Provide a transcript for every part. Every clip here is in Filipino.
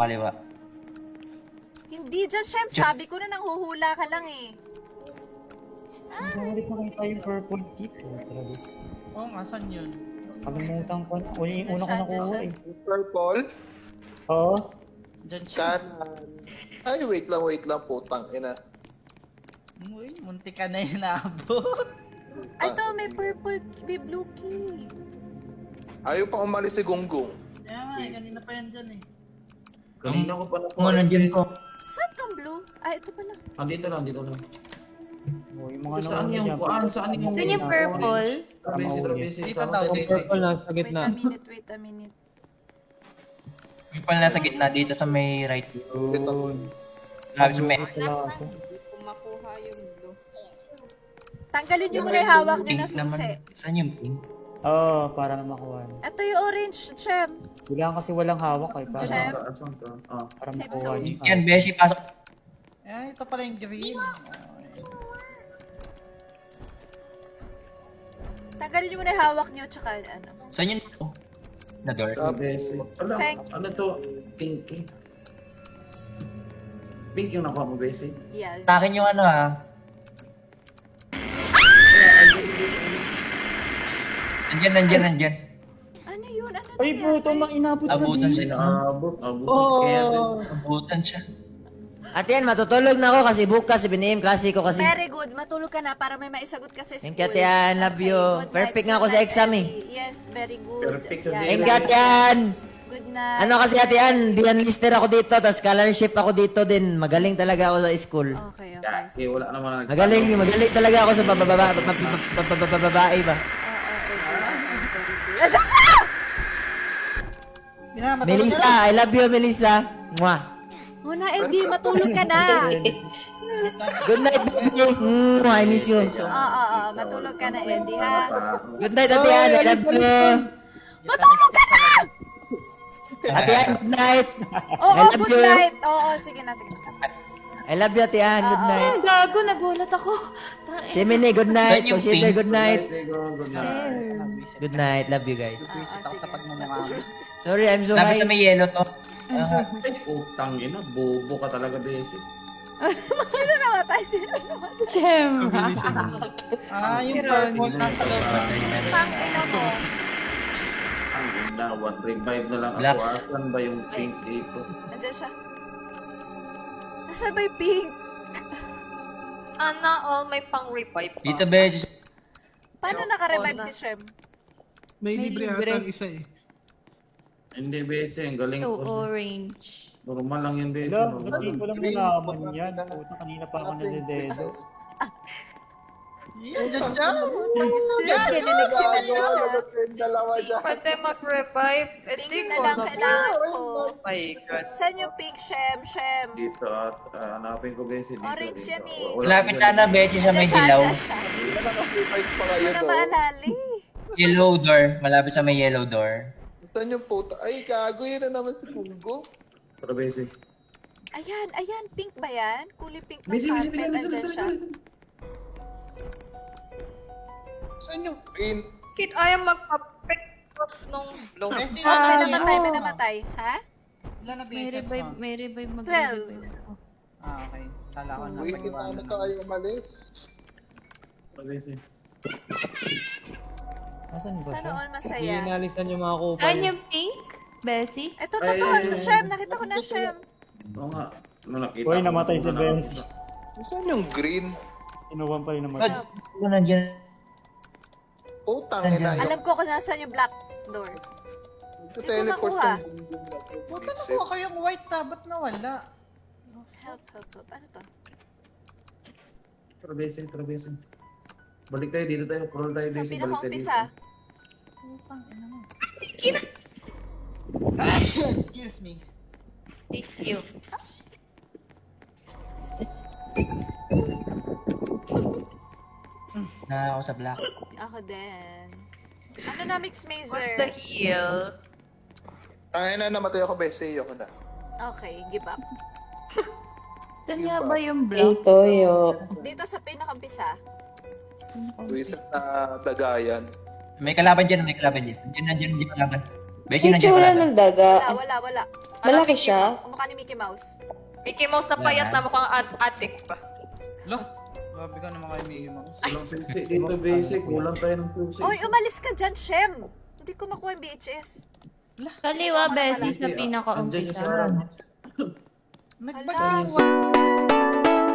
Kaliwa. Hindi dyan, Shem. Sabi ko na nanghuhula ka lang eh. Ulit nakita yung purple kit. Travis. Oo nga, saan yun? Kalimutan ko na. Una ko nakuha eh. Purple? Oo. Diyan siya. Kanan. Ay, wait lang, putang ina. Uy, munti ka na yung naabot. Ay, to, may purple, may blue key. Ayaw pa umalis si Gonggong. Kaya nga, kanina pa yan dyan eh. Kanina ko pa na po. Nandiyan ko. Saan kang blue? Ay, ito pala. Dito lang, dito lang. Oh, yung mga Saan nauna yung dyan, kuan? Saan yung Saan yung purple? Travis, Travis. Dito daw. Purple na sa Wait a minute. Yung pala nasa gitna dito sa may right. Yun. Sabi sa may... Wala ako. Tanggalin nyo muna yung hawak nyo na Pink naman. susi. Saan yung pink? Oo, para na makuha. Ito yung orange, Shem. Kailangan kasi walang hawak eh. Para, Shem. Saan ka? Ah. para Same makuha zone. yung Yan, Beshi, pasok. Eh, ito pala yung green. Tanggalin nyo muna yung hawak nyo, tsaka ano. Saan yun? Na door? Besi. Ala, Thank ano to? Pink eh. Pink yung nakuha mo, Besi. Yes. Sa akin yung ano Nandyan. Ano yun? Ano Ay, puto, mainabot pa Abutan din. sila. Abot kaya din. Abutan siya. At yan, matutulog na ako kasi bukas 7 AM klase ko kasi. Very good. Matulog ka na para may maisagot ka sa school. Thank you, Tian. Love you. good Perfect night, nga ako good sa night, exam eh. Ellie. Yes, very good. Perfect sa Yeah. Thank you, Tian. Good night. Ano kasi ate yan, diyan lister ako dito, tapos scholarship ako dito din. Magaling talaga ako sa school. Okay. Okay, wala naman Magaling talaga ako sa babae ba. Andiyan siya! Melissa, I love you, Melissa. Mwah. Muna, Eddie, matulog ka na. Good night, baby. I miss you. Oo, matulog ka na, Eddie, ha? Good night, ate Ann. I love you. Matulog ka na! Ate Ann, good night. Oo, I love good you. night. Oo, sige na. I love you, ate Ann. Good night. Ay, gago, nagulat ako. Shemini, good night. Saan yung Kushita, pink? good night. Good night. Good night. Love you guys. Visit ako sa pagmumukha. Sorry, I'm so Sabi high. sa may yellow to. Ay, putang ina, bobo ka talaga, Besi. Sino namatay? Sino namatay? Chem. Yung purple nasa loob. Tang ina mo. Ang ganda, one revive na lang Black. ako. Asan ba yung pink dito? Andiyan siya. Nasa may pink. Ana, may pang-revive pa. Dito, Beshi. Paano naka-revive si Shem? May May libre libre. ata ang isa eh. Hindi, Besi. Ang galing Ito, ko. orange. Normal lang yan, Besi. Wala, ba't di ko lang nalaman yan? Puta, kanina pa ako nadidedo. Yan dyan siya. Yes, kinilig si Melissa. Yung dalawa dyan. Pwede mag-revive. Pink na lang kailangan ko. Oh my God. Saan yung pink, Shem? Shem. Dito at hanapin ko guys dito. Orange dito. yan eh. Malapit na na, Beshi, sa may dilaw. Naka-fight pa kayo Ano na do. maalali? Yellow door. Malapit sa may yellow door. Saan yung puta? Ay, gago yun na naman si Gunggong. Tara, Besi. Ayan, ayan. Pink ba yan? Kulay pink ng Besi, Besi, carpet. Besi, Andyan Besi, siya. Besi. Saan yung green? Kit, ayaw magpa-pick up nung blow. Besi, Oh, may yan. namatay, may namatay. Ha? Ilan na May BHS revive, mo? may revive. 12. Okay. Kala ko na Wait, ano tayo umalis? Tara, Besi. Nasaan ba Sana siya? all masaya. Inalisan yung mga kupal. Saan yung pink? Bessie? Ito, totoo. Shem, nakita ko na, Shem. Oo nga. Ano, nakita Uy, ko. namatay si Ano, Benz. Saan yung green? Inuwan pa rin naman. God, ano nandiyan? Putang ina yun. Alam ko kung nasaan yung black door. Teleport makuha. yung Gunggong na to. Puta na po kayong white na. Ba't nawala? Help, help, help. Ano to? Tara, Besi, tara, Besi. Balik tayo dito tayo. Crawl tayo, Sa Besi. Balik tayo dito. pinaka-umpisa. Excuse me. It's you. Na ako sa black. Ako din. Ano na, Mix What the Mazer? hell? Tangin na, namatay ako, Bessie. Ayoko na. Okay, give up. Saan nga ba yung block? Dito sa pinaka-umpisa. Wisit na dagayan. May kalaban dyan, may kalaban dyan. Nandiyan, hindi kalaban. Beshi, nandiyan kalaban. Wala. Malaki siya? Ang mukha ni Mickey Mouse. Mickey Mouse na payat na mukhang adik pa. Lo, grabe ka naman kayo Mickey Mouse. Kulang pusi dito, Besi. Kulang tayo ng pusi. Oy, umalis ka dyan, Shem! Hindi ko makuha yung VHS. Kaliwa, Bessie, sa Andyan siya pinaka-umpisa. sa harap. Nagba't Hala. yung white?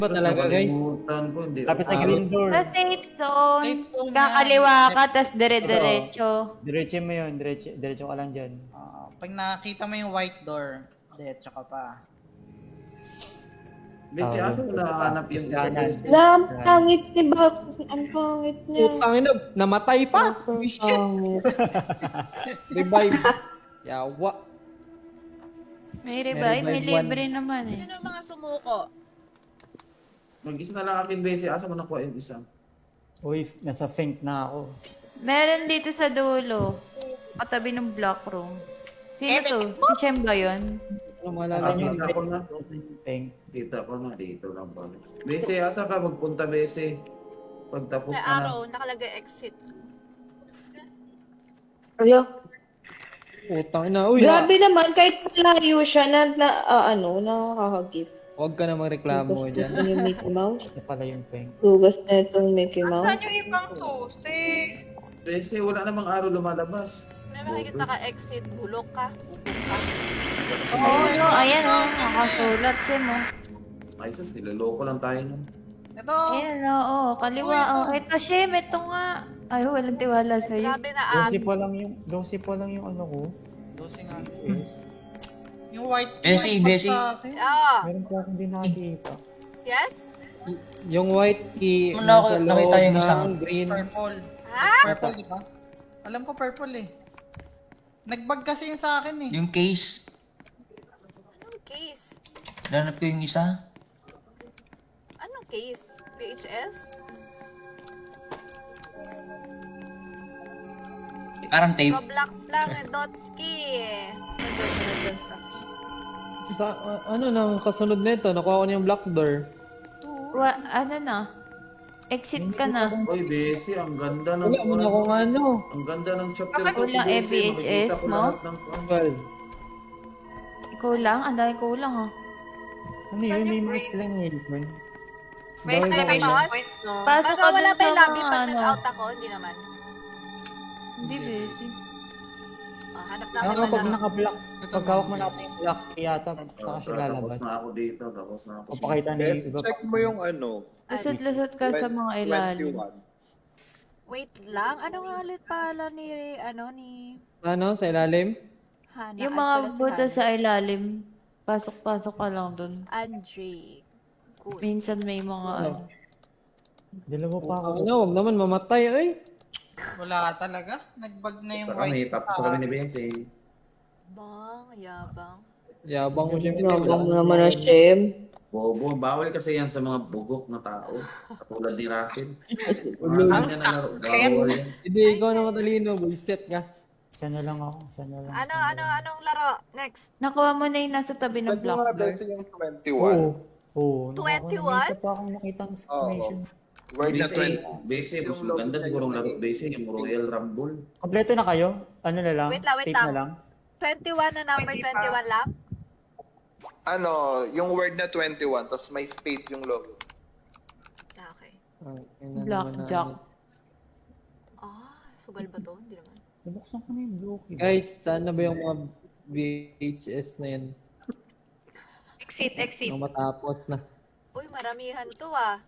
Ba talaga, guys? Nakalimutan ko, hindi. Lapit sa green door. Sa safe zone. Safe zone Kakaliwa yan. ka, tas dire-diretso. Diretso mo yun. Diretso ka lang dyan. Pag nakita mo yung white door, diretso ka pa. Besi, asa mo nakahanap yung isa? Besi? Lam, pangit ni Bak. Ang pangit niya. Putang ina, namatay pa. Pangit. Revive. Yawa. May revive, may revive one. libre naman eh. Sino ang mga sumuko? Mag-isa na lang akin, Besi. Asa mo nakuha yung isa? Uy, nasa faint na ako. Meron dito sa dulo. Katabi ng block room. Sino to? Si Shem ba yun? Ano malala Asan niyo? yung Kita ko na. faint? Kita ko na, dito lang pala. Besi, asa ka magpunta, Besi? Pagtapos May ka na. araw, nakalagay exit. Ala. Putang ina. Uy, Grabe naman, kahit malayo siya nakakagip. huwag ka na magreklamo Hugas dyan. na yung Mickey Mouse. Ito pala yung faint. Hugas na itong Mickey Mouse. Saan yung ibang susi? Besi, wala namang araw lumalabas. May makikita ka exit, bulok ka, pupok ka. Oo, no, ayan o. Nakasulat siya mo. Ay, sus, niloloko lang tayo nun. Ito! Ayan oo, kaliwa. Oh, ito Shem, ito nga. Ay, walang tiwala sa'yo. Grabe na 12 pa lang yung ano ko. Dosing nga. Yes. Yung white Besi, white Besi. sa akin. Ah, Meron pa akong di nakikita. yes? Yung white key, Ano, nasa nakita loob yung isang- ng green. Purple. Ha? Purple, di ba? Alam ko purple eh. Nagbag kasi yung sa akin eh. Yung case, Anong case? nanap ko yung isa. Anong case? VHS? Parang tape. Roblox lang, Dotski. Sa, ano nang kasunod nito? Nakuha ko na yung black door. Ano na? Exit ka na. Uy, Besi, ang ganda ng... Wala mo na kung ano. Ang ganda ng chapter Bakit kulang Besi. FVHS Makikita ko mo? lahat ng... Well, Ikaw lang? Ang dami kulang ah. Ano yun? May mga exclamation. May exclamation point, no? Pasok Pero ka wala dun pa yung sa lobby mga pag ano. nag-out ako, hindi naman. Hindi, Besi. Oh, hanap na ako Ano ng pag laro. naka-block, pag hawak mo natin yung block, yata, saka siya Tapos lalabas. na ako dito, tapos na ako. Papakita ni Bes, iba. check mo yung ano. Lusot-lusot ka sa mga ilalim. 21. Wait lang, ano nga ulit pala ni, ano, sa ilalim? Hana? Yung Ano mga pala si buta Hana? sa ilalim, pasok-pasok ka lang dun. Andre. Cool. Minsan may mga ano. Dalawa pa ako. Ano, huwag naman mamatay, ay. Wala talaga. Nagbag na yung Sa kami, white. tapos kami ni Besi. Bang, yabang. Yabang mo siya. Nabang mo naman na Shem. Bobo, bawal kasi yan sa mga bugok na tao. Katulad ni Russell. Ang Bawal yan. Hindi, ikaw na matalino, bullshit ka. Isa na lang ako. Isa na lang. Anong laro? Next. Nakuha mo na yung nasa tabi ng Check mo block nga, door. Besi, yung 21. Oo. Oo. 21? Isa pa akong nakitang exclamation. Word na Besi, 20. Besi, mas maganda siguro ang laro Besi, yung Royal Rumble. Kompleto na kayo? Ano na lang? Wait lang, wait Tape lang. na lang? 21 na number 21 lang? Ano, yung word na 21, tapos may space yung logo. Ah, okay. Blackjack. Ah, sugal ba to? Hindi naman. Nabuksan ko na yung blue key. Guys, saan na ba yung mga VHS na yan? Exit. Nung matapos na. Uy, maramihan to ah.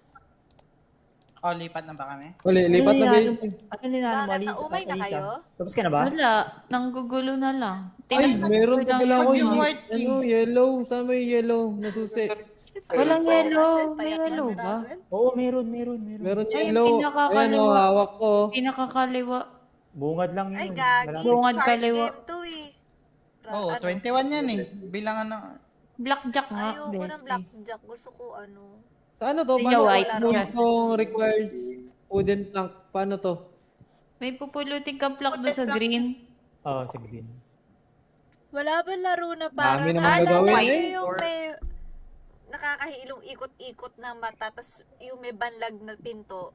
Oh, lipat na ba kami? Uli, lipat na ba yun? Ano ninano mo, Bakit Alisa? naumay na kayo? Tapos ka na ba? Wala. Nanggugulo na lang. Ay, meron pa pala ako yung yung white key. ano, yellow. Saan may yellow? Nasusi. Walang yellow. Russell, May payak na yellow si ba? Russell. Oo, meron. Meron Ay, yellow. pinakakaliwa. Ayan o, hawak ko. Pinakakaliwa. Bungad lang yun. Ay, gagi. Malaki. Bungad Card kaliwa. game to eh. Oo, Ano? 21 yan eh. Bilangan na. Blackjack nga. Ayoko ng Besi. blackjack. Gusto ko ano. Sa ano to? Sige, Paano white itong required wooden plank? Paano to? May pupulutin kang block doon sa green. Oo, sa green. Wala ba laro na parang Dami naman naalala gagawin niyo eh. yung may nakakahilong ikot-ikot na mata, tas yung may banlag na pinto.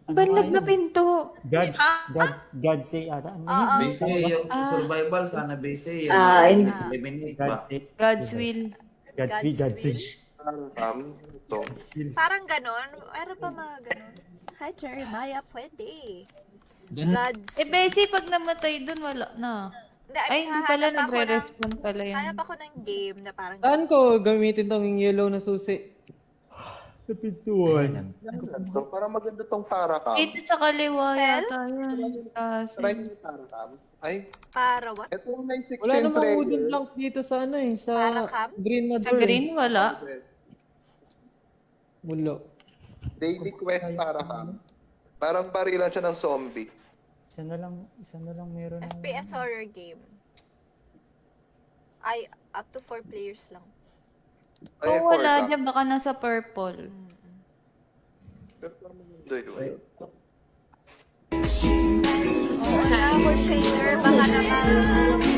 Banlag na pinto. God say ata. Ano Oo. yun? Besi, yung survival, sana Besi. Yung Hindi. eliminate God ba? say. God's will. God say. God say. Ito. Parang ganon. Meron pa mga ganon. Hi, Jeremiah. Pwede. Ganun. Gods. Eh, Besi, pag namatay dun, wala na. Hindi, I Ay, mean, hindi pala hahanap ako ng- nagre-respond pala yun. Hanap ako ng game na parang Saan ko gamitin tong yellow na susi? Sa pintuan. So, para maganda tong Paracam. Dito sa kaliwa Spell? yata yan. Try nyo yung Paracam. Ay, Para what? ito may 16 Wala namang players. wooden plank dito sa ano eh. Sa Paracam? green na Sa door. green, wala. Mulo. Daily quest Paracam. Parang barilan siya ng zombie. Isa na lang meron ng... FPS horror game. Ay, up to 4 players lang. Ay, Kung wala four dyan, baka nasa purple. Pero parang maganda yun. Wala, Shader, baka naman.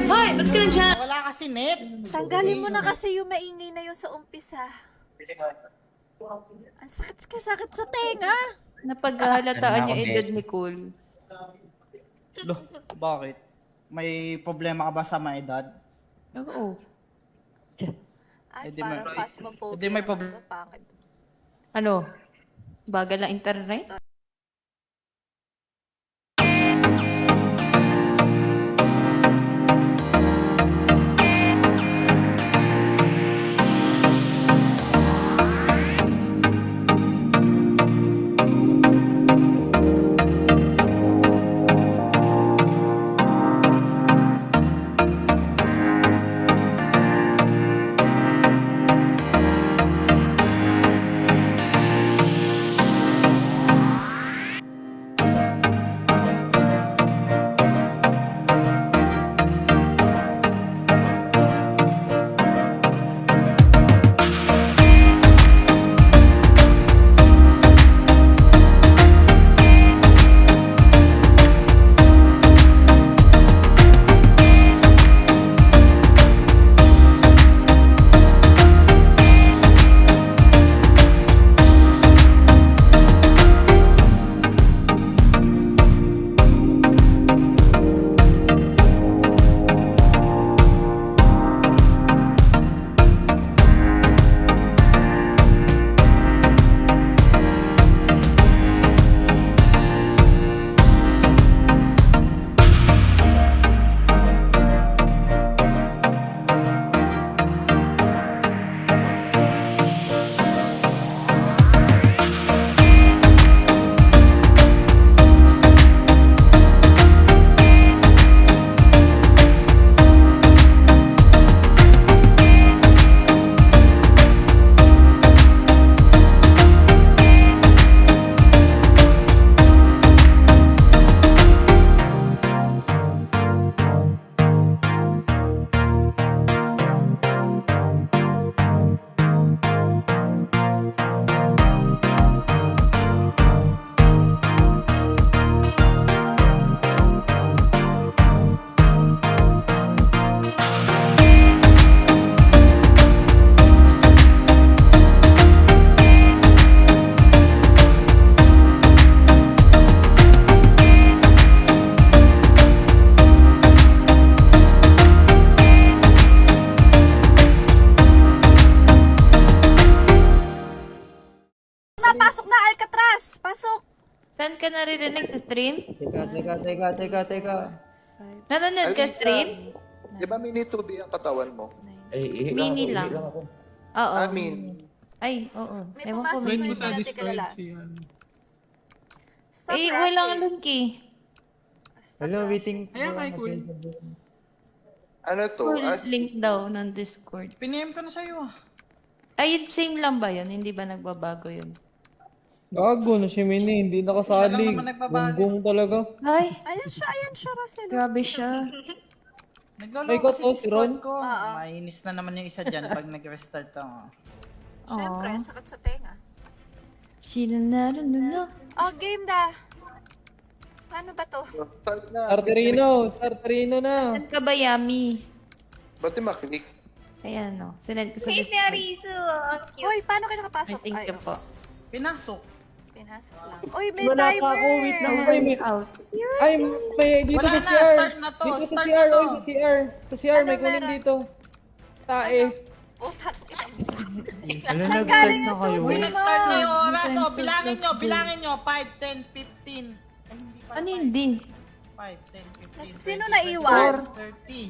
Hoy, ba't ka nandiyan? Wala kasi net. Tanggalin mo na kasi yung maingay na yun sa umpisa. Ang sakit sa tenga. Napaghahalataan Ano yung ako, edad Beshi? ni Cool. Lo, bakit? May problema ka ba sa mga edad? Oo. Ay, Hindi parang may- phasmophobia. hindi may problem. Pangit. Ano? Bagal ang internet? Pasok na, Alcatraz! Pasok! Saan ka naririnig sa stream? Teka. Nanonood ka stream? Di ba mini 2D ang katawan mo? Ay, Mini lang. Oo. Amin. Ay, oo. May Ewan ko. pumasok Wait na mo yung sa dati Discord kilala. si ano. Stop Eh, rushing. walang link eh. Stop Hello, rushing. waiting. Ayan, kay Cool. Ano to? Full link daw ng Discord. Piniem ko na sa'yo ah. Ay, same lang ba yun? Hindi ba nagbabago yun? Gago na si Mini, hindi nakasali. Siya lang naman nagbabago. Gunggong talaga. Ay, Ayan siya, Russell. grabe siya. Ay, Naglolo ikaw kasi to, si Ron? Discord ko. Oo. Mainis na naman yung isa dyan pag nag-restart ako. Siyempre, Aw. sakit sa tenga. Sino na rin na? Oh, game da! Paano ba to? Start na. Starterino na. Saan ka ba, Yami? Ba't di makinig? Ayan, no. Sinend ko sa Discord. Hoy, paano kayo Ay, nakapasok? thank you po. Pinasok. Pinasok lang. Uy, may Wala timer! pa ako, wait lang. Ay, may Out. Ay, may dito Wala sa na, CR. start na to, Dito sa start CR, na to. oy, sa CR. Sa CR, may Ano kunin meron? dito. Tae. Putak. Ano, nag-start na kayo? susi? Nag-start na yung Ay, oras. Oh, ten, bilangin nyo. 5, 10, 15. Ay, hindi pa. Ano hindi? 5, 10, 15, Sino 20, naiwan? 30.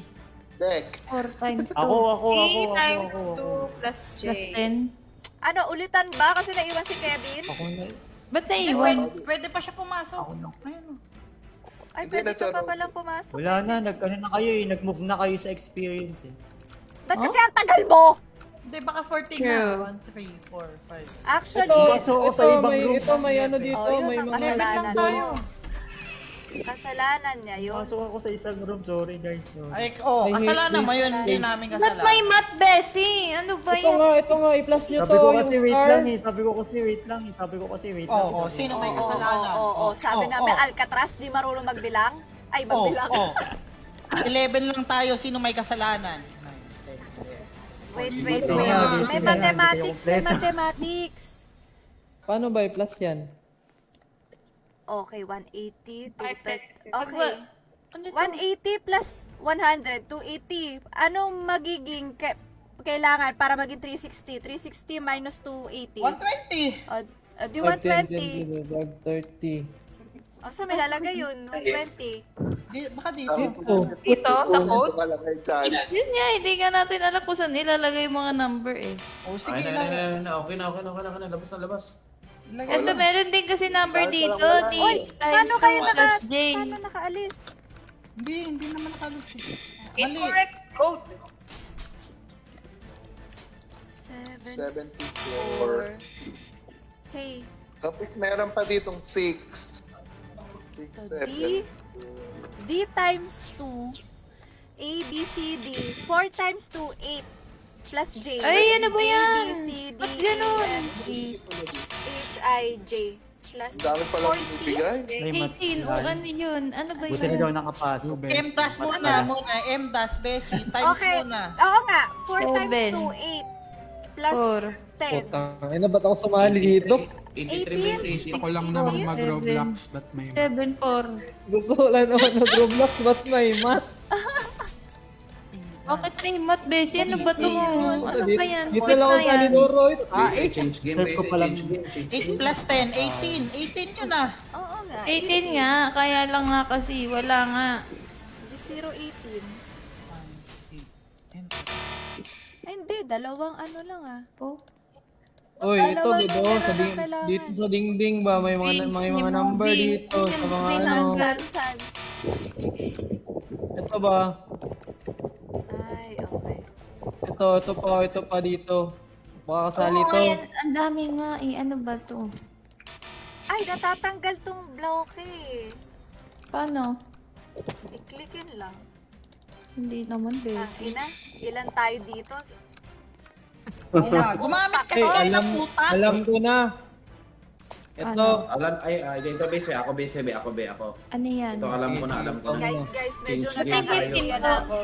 Deck. 4 times 2 Ako. plus 10. Ano, ulitan ba? Kasi naiwan si Kevin? Ako na. Ba't Hindi, naiwan? pwede pa siya pumasok. Ako na. Ayun o. Ay, Hindi, pwede ka pa nagkaroon. palang pumasok. Wala na, nag-ano na kayo eh. Nag-move na kayo sa experience eh. Ba't kasi ang tagal mo? Hindi, baka 14 True. na. 1, 3, 4, 5. Actually, Pasok ako sa ibang room. Ito may ano dito, Oh, yun may ang mga Level lang kasalanan tayo. kasalanan niya yun. Pasok ako sa isang room. Sorry guys. No. Ay, oh, Ay, kasalanan wait, mo yun. wait. Hindi namin Ba't may kasalanan. mat, Bessie? Ano ba Ito yun? nga, i-plus nyo Sabi to, ko yung kasi wait star. lang eh. Sabi ko kasi wait lang eh. Sabi ko kasi wait lang. Oo, Sabi sino ko. may Oo, kasalanan? oo. Sabi Oo, namin, oo. Alcatraz, di marunong magbilang. Ay, Oo, magbilang. oo. 11 lang tayo. Sino may kasalanan? Wait. Wait May lang, wait lang. mathematics, Hindi may kayo mathematics. Paano ba i-plus yan? Okay, 180, 230. Ano Okay. to? 180 plus 100, 280. Anong magiging kailangan para maging 360? 360 minus 280. 120. Di 120. 30. O, saan may lalagay yun? 120. Baka dito. Ito, sa code? Nakalagay dyan. Yun nga, hindi nga natin alam kung saan ilalagay yung mga number eh. Oh, sige Ay, lang. okay na. Labas na, labas. Lagay Ito, meron din kasi number dito. Uy, T paano times kayo 2 plus J. paano nakaalis? Hindi naman nakalus. Mali. 74. 4. Hey, Tapos meron pa ditong 6. 6, so 7. D times 2, A, B, C, D. 4 times 2, 8. Plus J. Ay, ano ba yan? A, B, C, D, Ba't E, ganun? F, G, H, I, J. Plus Ang dami palang 40. binibigay. May mat- 18, o ano yun? Ano ba Buti na yun? daw nakapasok. M dash muna. M dash, Bessie. Times Okay. muna. Oo nga. 4 times 7. 2, 8. Plus 4. 10. Putang, na ba't ako sumali dito? 18. Gusto ko lang naman Seven. mag-Roblox, but may 7-4. Gusto ko lang naman nag-Roblox, ba't may math? Bakit may mat, Bessie? Ano ba to? Ano Dito, ba yan? dito What lang ako ba sa yan? Lidoro. Ito, Change game, Third ko basic, pa lang. change game, change 8 game. plus 10, 18. 18 yun ah. Oo nga. 18 nga, kaya lang nga kasi, wala nga. Di 0, 18. Ay, hindi. Dalawang ano lang ah. Oh. Uy, ito Dalawa dito, na sa lang kailangan. dito sa dingding ba, may mga number dito, sa mga Wait, ano. saan? Ito ba? Ay, okay. Ito pa dito. Baka kasali Oo, to. ayan, ang dami nga eh. Ano ba to? Ay, natatanggal tong bloke eh. Paano? I-click yun lang. Hindi naman, Ang Bessie. ina, ilan tayo dito? Oo nga. Gumamit ka Eh, tayo ng puta. alam ko na. Ito, Ano? Alam, dito base, ako base, ako. Ano yan? Ito alam ko na. Guys, medyo Change game nagkakaibigan tayo. ako.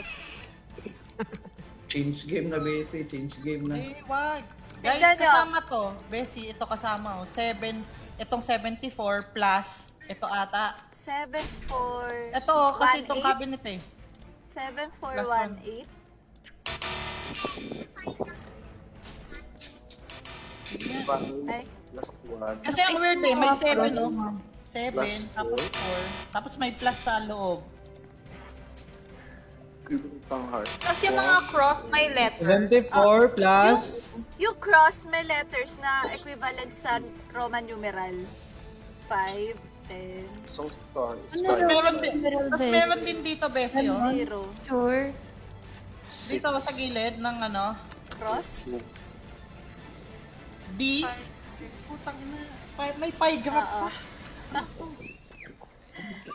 Change game na base, change game na. Ay, wag. Guys, Tignan nyo. kasama to. Bessie, ito kasama oh. 7, itong 74 plus, ito ata. 7, 4, Ito oh, kasi 1, itong 8. cabinet eh. 7, 4, Plus 1, 8. Ay, Plus 1. Kasi ang weird eh, may 7 no? Plus 7, tapos 4, tapos may plus sa loob. Ibang heart. Kasi yung mga cross may letter. 74 plus... yung cross may letters na equivalent sa Roman numeral. 5, 10, So, star. Ano Tapos Star. meron din, Meron tapos din. meron din dito, Bessie oh. 0. Sure. Dito sa gilid ng ano, Cross? D. Putang ina, may pie graph Oo. pa.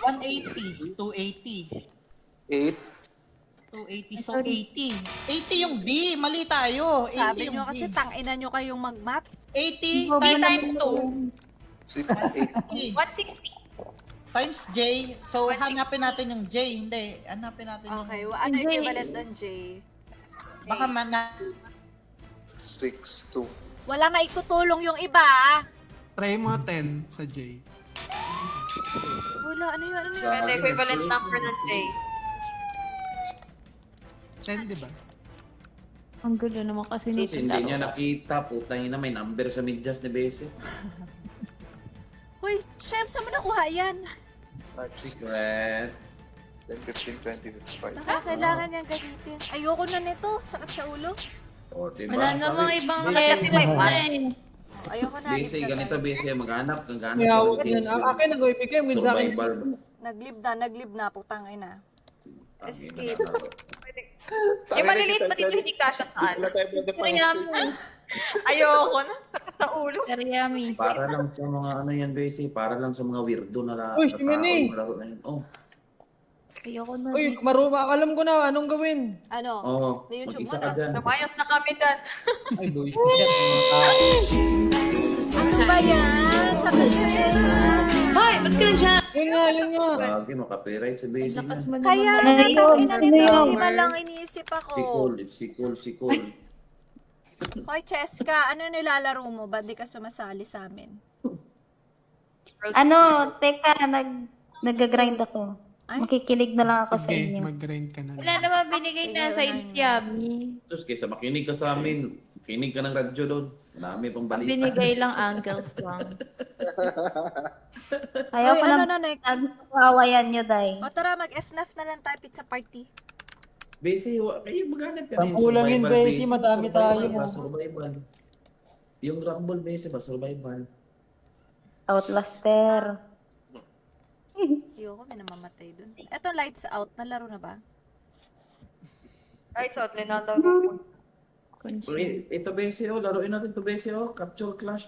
180, 280. 8. 280, so 80. 80 yung D, mali tayo. 80 Sabi yung nyo kasi D. tangina nyo kayong mag-mat. 80 Hindi times times 6, 8. 2 times J. So, hanapin natin yung J. Hindi, hanapin natin yung... Okay, ano Hindi. equivalent ng J? Baka mana... 6, 2. Wala nga itutulong yung iba ah. try mo 10 sa J. Wala, ano yun, ano yun? Pwede equivalent number ng J. 10, di ba? Ang gulo naman kasi Sus, nito hindi niya laro. nakita, putang ina, may number sa medyas ni Base. Hoy, Shem, saan mo nakuha yan? 5, 6, Secret. 10, 15, 20, 25. Baka kailangan niyang gamitin. Ayoko na nito, sakit sa ulo. O, diba? Wala namang Sabi, ibang Bese, level eh. Ayoko na. Bese, ganito Bese, maghanap kang ganap. May hawak yan. Akin nag-ibigay mo sa akin. Survival. Naglib na, putang ina. Escape. Yung maliliit pa dito hindi kasha sa ano. Ayoko na. Sa ulo. Karyami. Para lang sa mga ano yan, Bese, para lang sa mga weirdo na Uy, si Mini. laro na yun. Oh, Ayoko na. Uy, maruma. Alam ko na anong gawin. Ano? oh, Sa YouTube mag-isa mo ka na. dyan. Lumayas na kami dyan. Ay, bullshit. Mga tao. Ano ba yan? Sa Hoy, ba't ka nandiyan? Yun nga, yun nga. Lagi, makapiright si Bese yan. Kaya nga, tangina nito, iba lang iniisip Si Cole, ako. si Cole. Hoy, Cheska, ano nilalaro mo? Ba't di ka sumasali sa amin? Teka, nag-grind ako. Ay. Makikinig na lang ako sa Sige, inyo. mag-grind ka na Wala lang. naman binigay Sige, na sa Ryan. Yami. Tapos kaysa makinig ka sa amin, makinig ka ng radyo doon. Marami pang balita. Binigay lang angles lang. Hoy, ano na next? Gusto ko awayan nyo, Day. O tara, mag-FNAF na lang tayo pizza party. Base, kayo maghanap ka Sampu lang yun, Base, madami tayo. Survival. Yung Rumble Base ba, survival. Outlaster. Ayoko, may namamatay dun. Eto, lights out. Nalaro na ba? Lights out, linalaro ko. Ito Base, laruin natin to Base, Capture Clash.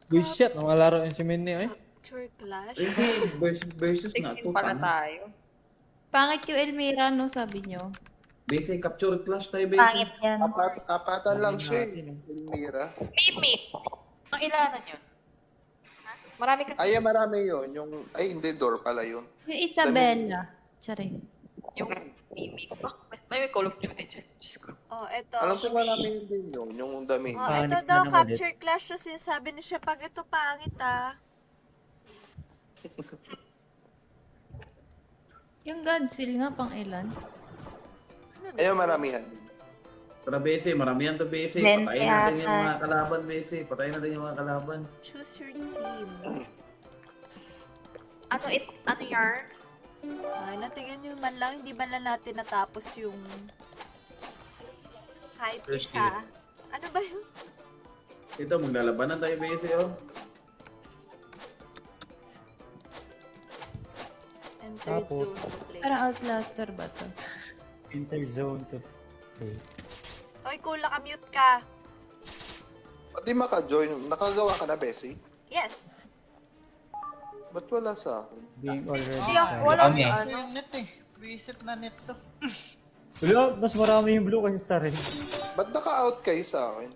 Bullshit. Namalaro yun si Minnie, eh. Capture Clash? Hindi, versus nga. tayo. Pangit yung Elmira, no, sabi nyo. Base, Capture Clash tayo Base. yan. Apatan lang siya eh. Elmira. Mimik! Ang ilanan yun. Marami ka. Ay, marami yun. Ay, hindi, door pala yun. Yung Isabella. Tsari. Yung Mimik. May Call of Duty dyan. Diyos ko. Oh, eto. Alam ko marami yun din yun. Yung dami. Oh, ito Panic daw, na naman Capture Clash. So, sinasabi niya siya, pag ito pangit Yung Godswill nga, pang ilan? Ayun, maramihan. Tara Base, maramihan to Base. Patayin natin yung mga kalaban Base. Patayin natin yung mga kalaban. Choose your team. Ano yarn? Ay, natingin nyo man lang, hindi man lang natin natapos yung kahit First isa. Ano ba yun? Ito, maglalabanan tayo Base, Enter Tapos, zone to play. Parang Outlaster ba to? Interzone to play. Hoy, cool, nakamute ka. Di maka-join. Nakagawa ka na, Bessie? Yes. Ba't wala sa akin? Being already Wala Kami. yung net eh. Visit na net to. Wala, mas marami yung blue kasi sa red. Ba't naka-out kayo sa akin?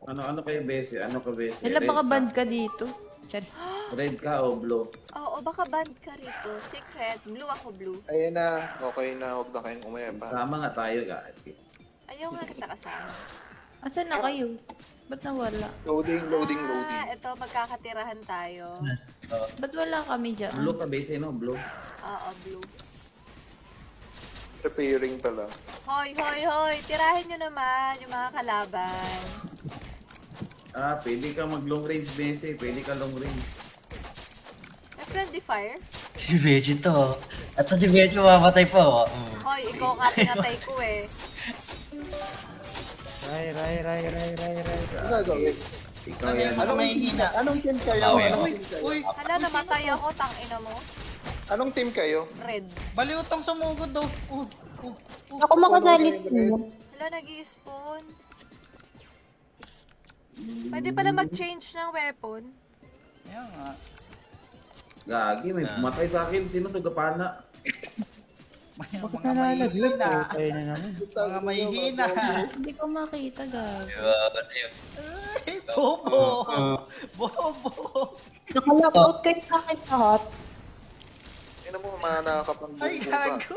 Ano kayo Base? Ano ka Base? Nila baka band ka dito. Tsari. Red ka o blue? Oo, baka band ka rito. Secret. Blue ako, blue. Ayun na. Okay na. Huwag na kayong umayapa. Tama nga tayo guys. Ayaw nga kita kasama. Asan na kayo? Ba't nawala? Loading. Ito, magkakatirahan tayo. Ba't wala kami dyan? Blue ka Base, no? Blue. Oo, blue. Preparing pala. Hoy! Tirahin nyo naman yung mga kalaban. Pwede ka mag long range Base. Pwede ka long range. May friendly fire? Si Veggie to. At si Veggie mamatay po. Hoy, ikaw ka pinatay ko eh. Ray. Ano gagawin? Ikaw yan. Ano may hina? Anong team kayo? Uy, Hala, namatay ako, tangina mo. Anong team kayo? Red. baliw tong sumugod do. Ako makasali mo. Hala, nag-i-spawn. Pwede pala mag-change ng weapon. Yan nga. Gagi, may pumatay sa akin. Sino to? Gapana? Bakit nalalaglag? Tayo na naman. Mga may hina. Hindi ko makita, gag. Ano yun? Bobo! Nakalock-out kayo sa akin lahat. Ano mo, mga nakakapangbubo Ay, ka. gago.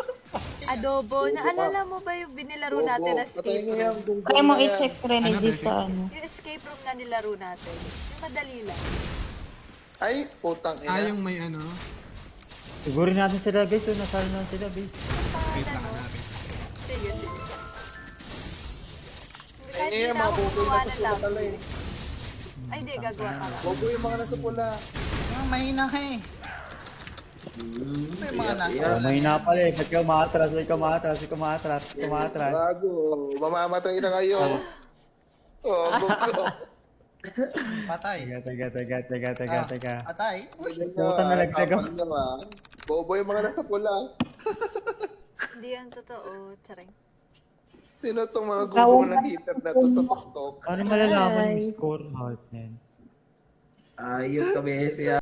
Adobo. Naalala mo ba yung binilaro natin na Patayin escape niyo room? yung gunggong Try mo na yan. i-check Renedy sa ano. Yung escape room na nilaro natin. Yung madali lang. Ay, putang ina. Yung may ano. Sigurin natin sila guys, so nasali na sila base. Wait lang, hanapin. Sige. Ay, Kahit niya, hindi na mga ako bobo gumawa na ng sa love. pala eh. Ay, hindi. Gagawa ka lang. Bobo yung mga nasa pula. Mga mahina ka eh. May mga nasa. Oh, may na pala eh. Ba't ka umatras? Ba't ka umatras? Ba't ka umatras? Ba't ka umatras? Bago. Mamamatay na kayo. Oh, go. Patay. Teka. Patay. Puta na laglag ako. Bobo yung mga nasa pula. Hindi yan totoo. Charing. Sino tong mga gugong ng heater na to sa TikTok? Paano malalaman yung score? Heart na yan. Ayun ka, Bese.